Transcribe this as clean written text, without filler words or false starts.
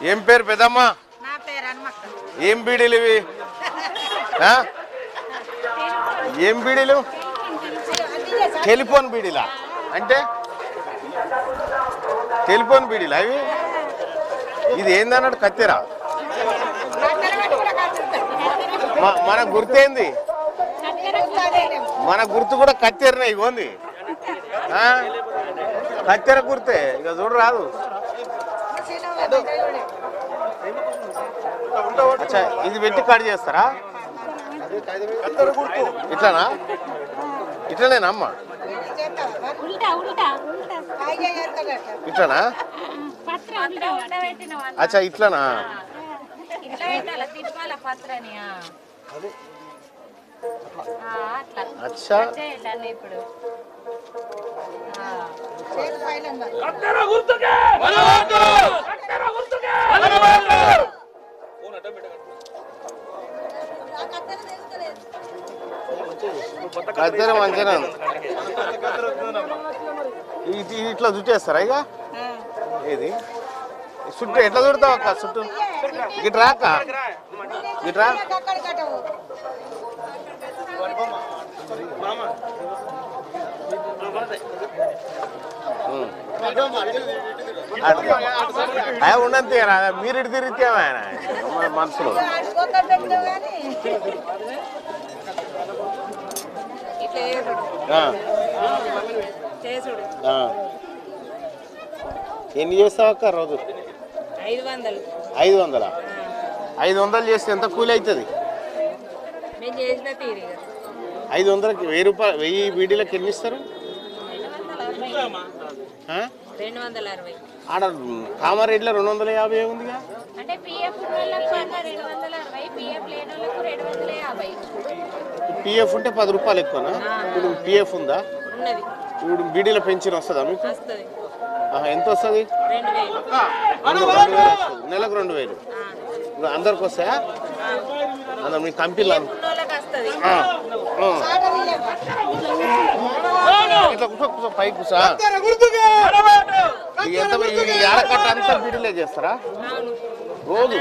ఏం పేరు పెద్దమ్మ? నా పేరు హనుమక్క. ఏం బీడీలు ఇవి? ఏం బీడీలు? టెలిఫోన్ బీడీలా? అంటే టెలిఫోన్ బీడీలా అవి? ఇది ఏందన్నాడు? కత్తెరా? మన గుర్తేంది? మన గుర్తు కూడా కత్తెరనే ఇగోంది. కత్తెర గుర్తే ఇక చూడు రాదు. అచ్చా ఇది పెట్టి కట్ చేస్తారా? ఇట్లానా? ఇట్లనేనా అమ్మ? ఇట్లానా? అచ్చా ఇట్లానా? అచ్చా కత్తెర మంచిగా ఇట్లా చుట్టేస్తారా? ఇక ఏది చుట్టూ ఎట్లా చుడతావు అక్క? చుట్టూ గిట్రా అక్క, గిట్రా. ఉండంతే మీరు ఇటు తిరిగితే ఆయన మనసులో ఎన్ని చేస్తావు అక్క రోజు? 500. 500? 500 చేస్తే ఎంత కూలి అవుతుంది? 500కి 1000 రూపాయలు. 1000 బీడీలకు ఎన్ని ఇస్తారు? 260. ఆడ కామారెడ్డిలో 250 ఉందిగా. పిఎఫ్ ఉంటే 10 రూపాయలు ఎక్కువనా? ఇప్పుడు పిఎఫ్ ఉందా? ఇప్పుడు బీడీలో పెన్షన్ వస్తుందా మీకు? ఎంత వస్తుంది? 2000 వస్తుంది. నెలకు 2000. ఇప్పుడు అందరికి వస్తాయా? అందరు మీ కంపెనీలో ఇట్లా పైకి కూర్చా ఎంత? ఆడకట్ట అంతా బీడీలే చేస్తారా రోజు?